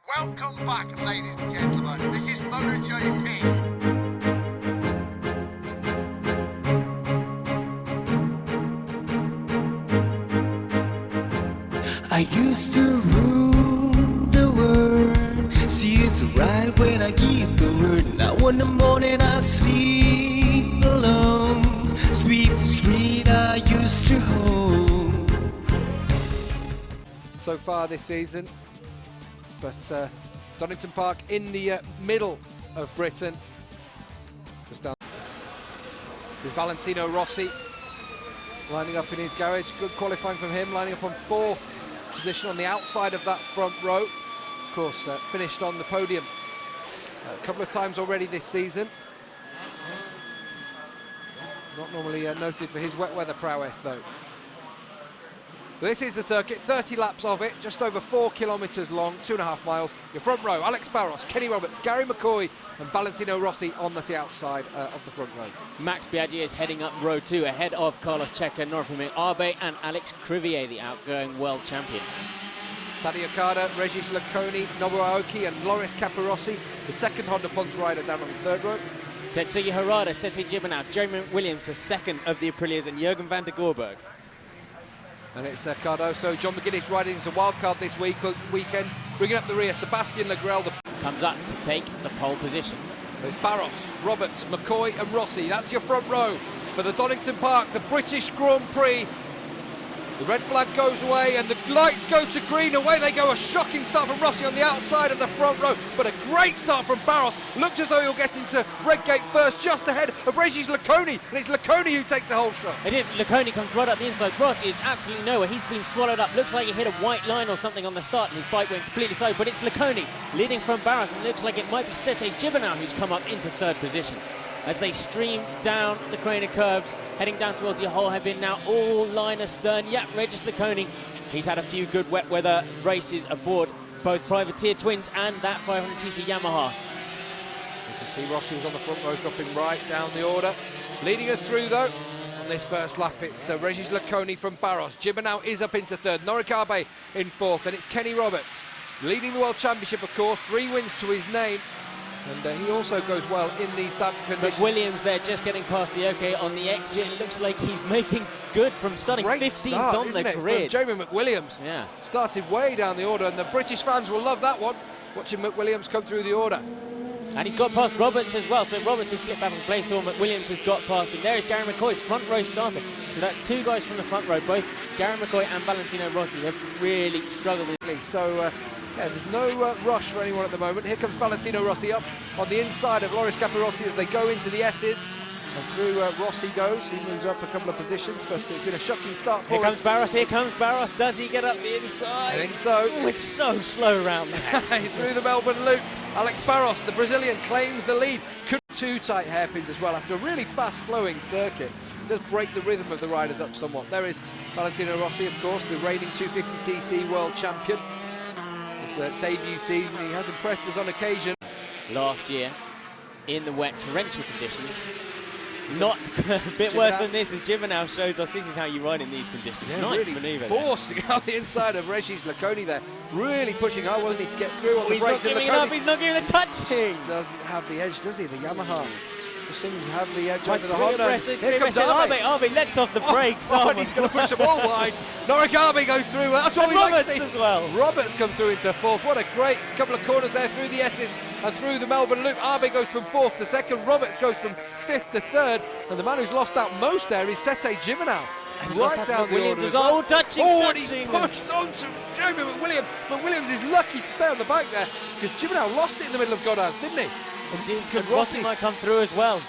Welcome back, ladies and gentlemen. This is Motogp. I used to rule the world. See, it's right when I give the word. Now in the morning I sleep alone. Sweep the street I used to hold. So far this season, but Donington Park in the middle of Britain. Just down. There's Valentino Rossi lining up in his garage. Good qualifying from him, lining up on 4th position on the outside of that front row. Of course, finished on the podium a couple of times already this season. Not normally noted for his wet weather prowess, though. So this is the circuit, 30 laps of it, just over 4 kilometres long, 2.5 miles. Your front row, Alex Barros, Kenny Roberts, Gary McCoy and Valentino Rossi on the outside of the front row. Max Biaggi is heading up row 2 ahead of Carlos Checa, Norfolk Arbe and Alex Crivier, the outgoing world champion. Tadej Okada, Regis Laconi, Nobuo Aoki and Loris Capirossi, the second Honda Pons rider down on the 3rd row. Tetsuya Harada, Sete Gibernau, Jeremy Williams, the second of the Aprilias, and Jürgen van der Gorberg. And it's Cardoso, John McGuinness riding as a wildcard this weekend, bringing up the rear. Sebastian Legrel comes up to take the pole position. There's Barros, Roberts, McCoy and Rossi. That's your front row for the Donington Park, the British Grand Prix. The red flag goes away and the lights go to green. Away they go. A shocking start from Rossi on the outside of the front row, but a great start from Barros. Looked as though he'll get into red gate first, just ahead of Regis Laconi, and it's Laconi who takes the whole shot. It is. Laconi comes right up the inside. Rossi is absolutely nowhere. He's been swallowed up. Looks like he hit a white line or something on the start and his bike went completely side, but it's Laconi leading from Barros, and looks like it might be Sete Gibernau who's come up into 3rd position as they stream down the Craner curves, heading down towards the whole hairpin now, all line astern. Yep, Regis Laconi, he's had a few good wet weather races aboard both Privateer Twins and that 500cc Yamaha. You can see Rossi was on the front row, dropping right down the order. Leading us through, though, on this first lap, it's Regis Laconi from Barros. Gibernau is up into 3rd, Norik Arbe in 4th, and it's Kenny Roberts leading the World Championship, of course, 3 wins to his name. And he also goes well in these damp conditions. Williams there just getting past the OK on the exit. It looks like he's making good from starting 15th on the grid. Jamie McWilliams started way down the order, and the British fans will love that one, watching McWilliams come through the order. And he's got past Roberts as well, so Roberts has slipped back in place, or McWilliams has got past him. There is Gary McCoy, front row starter. So that's 2 guys from the front row, both Gary McCoy and Valentino Rossi. They've really struggled. So, yeah, there's no rush for anyone at the moment. Here comes Valentino Rossi up on the inside of Loris Capirossi as they go into the S's. And through Rossi goes. He moves up a couple of positions, but it's been a shocking start for him. Here comes Barros. Does he get up the inside? I think so. Oh, it's so slow around there. Through the Melbourne Loop. Alex Barros, the Brazilian, claims the lead. Could 2 tight hairpins as well after a really fast-flowing circuit. It does break the rhythm of the riders up somewhat. There is Valentino Rossi, of course, the reigning 250cc world champion. Debut season, he has impressed us on occasion. Last year, in the wet, torrential conditions. Not a bit worse than this, as Gibernau shows us this is how you ride in these conditions. Yeah, nice really manoeuvre. Forcing out the inside of Regis Laconi there. Really pushing hard, wasn't he, to get through on the he's brakes. Not giving it up, he's not giving the touching. Doesn't have the edge, does he, the Yamaha? Just seems to have the edge Right, over the Honda. Here comes Arbe. Arbe lets off the brakes. And he's going to push them all wide. Norik Arbe goes through. That's what we like to see. Roberts as well. Roberts comes through into 4th. What a great couple of corners there through the S's and through the Melbourne Loop. Arbe goes from 4th to 2nd. Roberts goes from 5th to 3rd. And the man who's lost out most there is Sete Gibernau. Right down the order. Oh, touching. And he's pushed onto Jamie McWilliams. McWilliams is lucky to stay on the bike there because Gibernau lost it in the middle of Godard's, didn't he? Indeed, and Rossi might come through as well.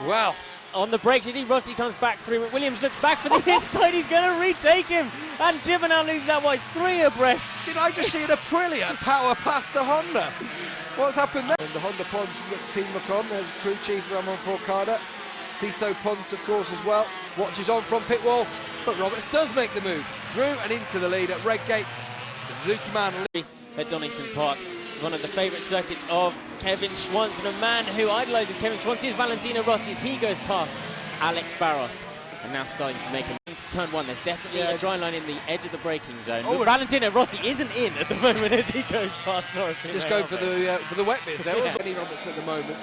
Wow. On the brakes, indeed, Rossi comes back through. Williams looks back for the inside. He's going to retake him. And Gibernau loses that wide, 3 abreast. Did I just see an Aprilia power past the Honda? What's happened there? And the Honda Pons team look on. There's crew chief Ramon Forcada. Cito Pons, of course, as well. Watches on from pit wall. But Roberts does make the move through and into the lead at Red Gate. Suzuki man at Donington Park. One of the favourite circuits of Kevin Schwantz, and a man who idolises Kevin Schwantz is Valentino Rossi as he goes past Alex Barros, and now starting to make a turn one. There's definitely Yeah, a dry line in the edge of the braking zone. Oh, But Valentino Rossi isn't in at the moment as he goes past Norris. Just going for the wet bits there. Yeah. Kenny Roberts at the moment.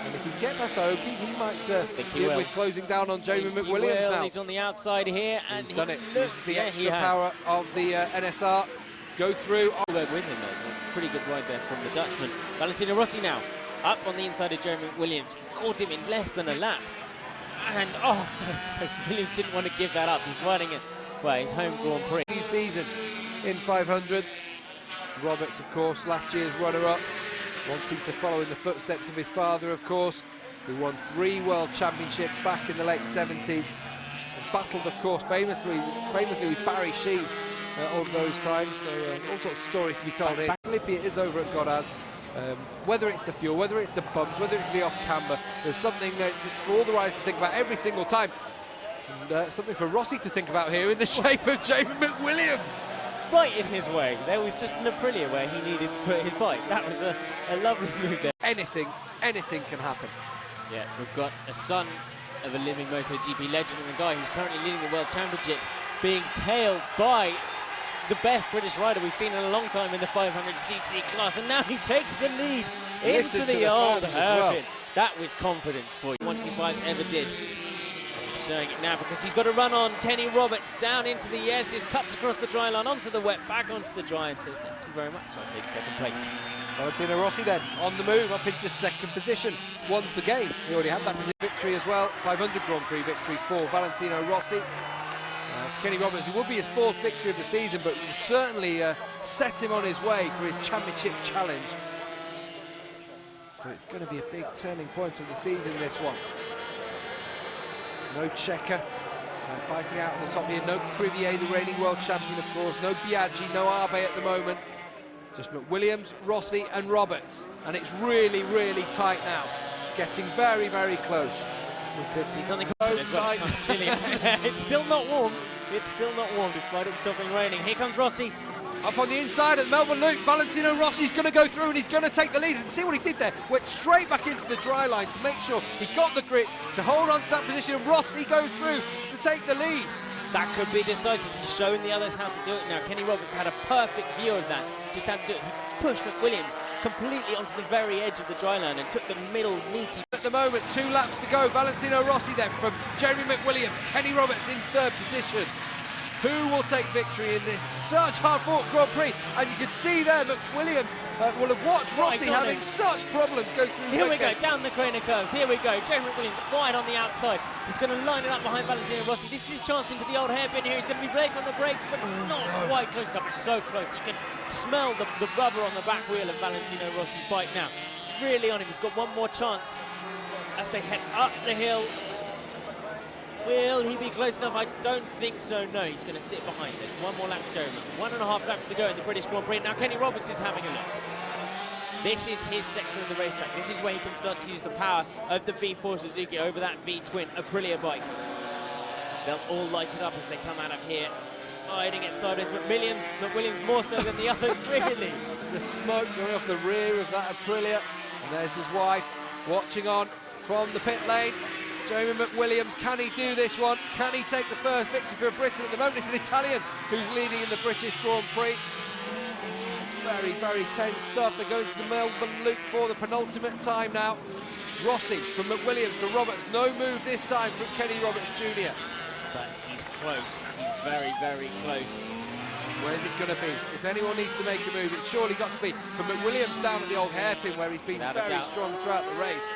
And if he can get past Aoki, he might he deal will. with closing down on Jamie He McWilliams will. now. He's on the outside here, and He's done it. looks, The yeah, he extra has. power of the NSR to go through. With him, though. Pretty good ride there from the Dutchman. Valentino Rossi now up on the inside of Jeremy Williams. He's caught him in less than a lap. And so Williams didn't want to give that up. He's riding it, well, his home Grand Prix. New season in 500s. Roberts, of course, last year's runner-up, wanting to follow in the footsteps of his father, of course, who won 3 World Championships back in the late 70s. And battled, of course, famously with Barry Sheed all of those times. So all sorts of stories to be told here. Clippy it is over at Goddard. Whether it's the fuel, whether it's the bumps, whether it's the off-camber, there's something for all the riders to think about every single time. And something for Rossi to think about here in the shape of Jamie McWilliams. Right in his way. There was just an Aprilia where he needed to put his bike. That was a lovely move there. Anything can happen. Yeah, we've got a son of a living MotoGP legend and a guy who's currently leading the World Championship, being tailed by the best British rider we've seen in a long time in the 500cc class, and now he takes the lead into the old Hairpin. That was confidence for you. Once he ever did. He's showing it now because he's got to run on Kenny Roberts down into the S's, cuts across the dry line onto the wet, back onto the dry, and says thank you very much. I'll take second place. Valentino Rossi then on the move up into second position once again. He already had that victory as well. 500 Grand Prix victory for Valentino Rossi. Kenny Roberts, it would be his 4th victory of the season, but will certainly set him on his way for his championship challenge. So it's going to be a big turning point of the season, this one. No Checker fighting out on the top here. No Crivier, the reigning world champion, of course. No Biaggi, no Abe at the moment. Just McWilliams, Rossi and Roberts. And it's really, really tight now. Getting very, very close. We could see something So tight. tight. It's still not warm. It's still not warm despite it stopping raining. Here comes Rossi. Up on the inside at Melbourne Loop, Valentino Rossi's going to go through and he's going to take the lead. And see what he did there? Went straight back into the dry line to make sure he got the grip to hold on to that position. And Rossi goes through to take the lead. That could be decisive. He's showing the others how to do it now. Kenny Roberts had a perfect view of that. Just had to do it. He pushed McWilliams completely onto the very edge of the dry line and took the middle meaty. At the moment, 2 laps to go. Valentino Rossi then from Jeremy McWilliams. Kenny Roberts in 3rd position. Who will take victory in this such hard-fought Grand Prix? And you can see there McWilliams will have watched Rossi having such problems go through. Here we go, down the crane of curves. Here we go. Jeremy McWilliams right on the outside. He's going to line it up behind Valentino Rossi. This is his chance into the old hairpin here. He's going to be late on the brakes, but not quite close enough. It's so close. You can smell the rubber on the back wheel of Valentino Rossi's bike now. Really on him. He's got one more chance as they head up the hill. Will he be close enough? I don't think so, no. He's going to sit behind it. 1 more lap to go. 1.5 laps to go in the British Grand Prix. Now Kenny Roberts is having a look. This is his sector of the racetrack. This is where he can start to use the power of the V4 Suzuki over that V-twin Aprilia bike. They'll all light it up as they come out of here, sliding it sideways. McWilliams more so than the others, really. The smoke going off the rear of that Aprilia. And there's his wife watching on from the pit lane. Jamie McWilliams, can he do this one? Can he take the first victory for Britain? At the moment, it's an Italian who's leading in the British Grand Prix. It's very, very tense stuff. They're going to the Melbourne Loop for the penultimate time now. Rossi from McWilliams to Roberts. No move this time from Kenny Roberts Jr. But he's close. He's very, very close. Where's it going to be? If anyone needs to make a move, it's surely got to be from McWilliams down at the old hairpin where he's been very strong throughout the race.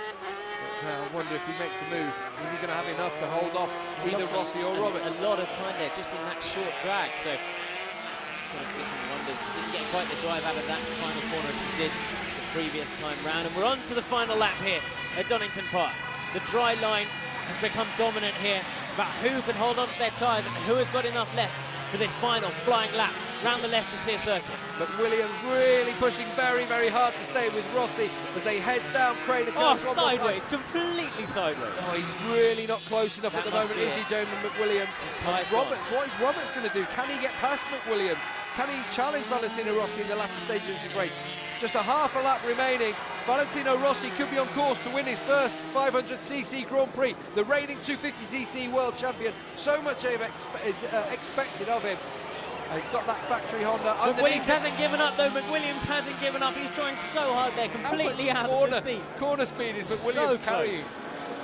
I wonder if he makes a move. Is he going to have enough to hold off either Rossi or Roberts? A lot of time there, just in that short drag. So, going to do some wonders. He didn't get quite the drive out of that final corner as he did the previous time round. And we're on to the final lap here at Donington Park. The dry line has become dominant here. It's about who can hold on to their tyres and who has got enough left for this final flying lap round the Leicestershire circuit. But Williams really pushing very, very hard to stay with Rossi as they head down Crater Curves. Oh, sideways, completely sideways. Oh, he's really not close enough at the moment, is he, Jamie McWilliams? Roberts, what is Roberts going to do? Can he get past McWilliams? Can he challenge Valentino Rossi in the latter stages of the race? just a half a lap remaining. Valentino Rossi could be on course to win his first 500cc Grand Prix. The reigning 250cc world champion. So much is expected of him. He's got that factory Honda McWilliams hasn't given up though. McWilliams hasn't given up. He's trying so hard there, completely out of the seat. Corner speed is McWilliams carrying.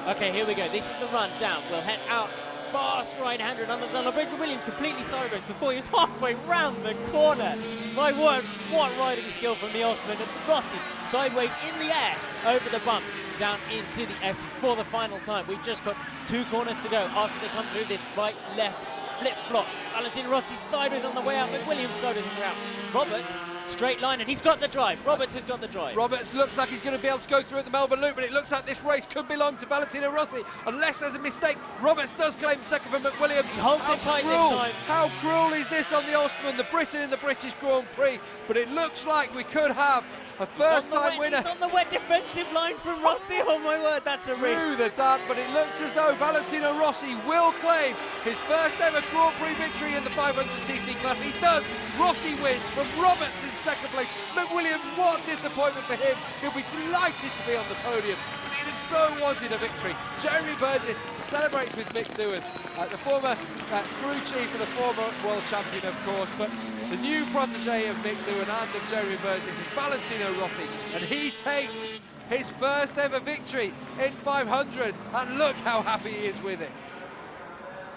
Okay, here we go. This is the run down. We'll head out fast right-handed under the tunnel. Williams completely sideways before he was halfway round the corner. My word, what riding skill from the Osman. And Rossi sideways in the air over the bump down into the S's for the final time. We've just got 2 corners to go after they come through this right-left flip-flop. Valentino Rossi sideways on the way out, McWilliams sideways on the way out. Roberts, straight line, and he's got the drive. Roberts has got the drive. Roberts looks like he's going to be able to go through at the Melbourne Loop, but it looks like this race could belong to Valentino Rossi, unless there's a mistake. Roberts does claim second for McWilliams. He holds it tight this time. How cruel is this on the Osman, the Briton in the British Grand Prix? But it looks like we could have a first-time winner. He's on the wet defensive line from Rossi. Oh my word, that's a race. Through the dance, but it looks as though Valentino Rossi will claim his first ever Grand Prix victory in the 500cc class. He does. Rossi wins from Roberts in second place. McWilliams, what a disappointment for him. He'll be delighted to be on the podium. He so wanted a victory. Jeremy Burgess celebrates with Mick Doohan, the former crew chief and the former world champion, of course, but the new protege of Mick Doohan and of Jeremy Burgess is Valentino Rossi, and he takes his first ever victory in 500, and look how happy he is with it.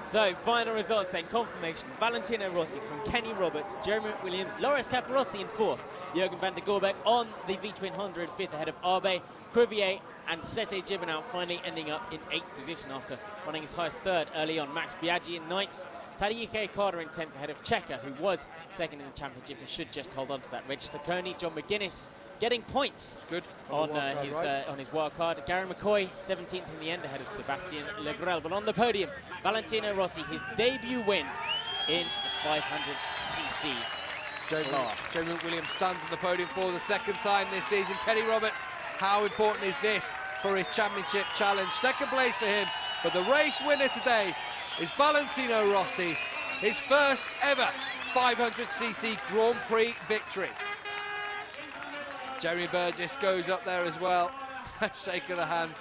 So, final results then, confirmation. Valentino Rossi from Kenny Roberts, Jeremy Williams, Loris Capirossi in 4th, Jürgen van der Gorbeck on the V-twin Honda in 5th ahead of Arbe, Crevier and Sete Gibernau finally ending up in 8th position after running his highest 3rd early on. Max Biaggi in 9th, Tadeusz Carter in 10th ahead of Checker, who was 2nd in the championship and should just hold on to that. Regis Coney, John McGuinness getting points on his wild card. Gary McCoy 17th in the end ahead of Sebastian Legrel. But on the podium, Valentino Rossi, his debut win in the 500cc class. Jeremy Williams stands on the podium for the 2nd time this season. Kenny Roberts, how important is this for his championship challenge? 2nd place for him, but the race winner today is Valentino Rossi, his first ever 500cc Grand Prix victory. Jeremy Burgess goes up there as well. Shake of the hand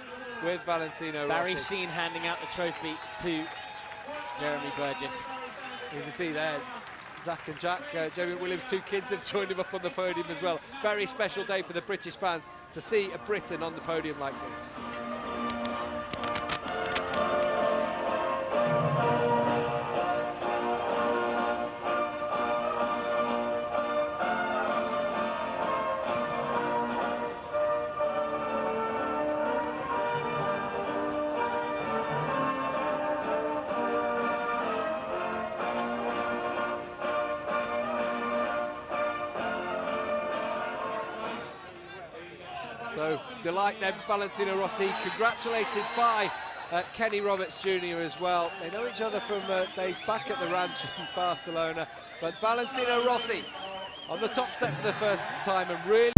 with Valentino Rossi. Barry Sheen handing out the trophy to Jeremy Burgess. You can see there, Zach and Jack, Jeremy Williams' 2 kids have joined him up on the podium as well. Very special day for the British fans to see a Briton on the podium like this. So, delight then, Valentino Rossi, congratulated by Kenny Roberts Jr. as well. They know each other from days back at the ranch in Barcelona, but Valentino Rossi on the top step for the first time and really...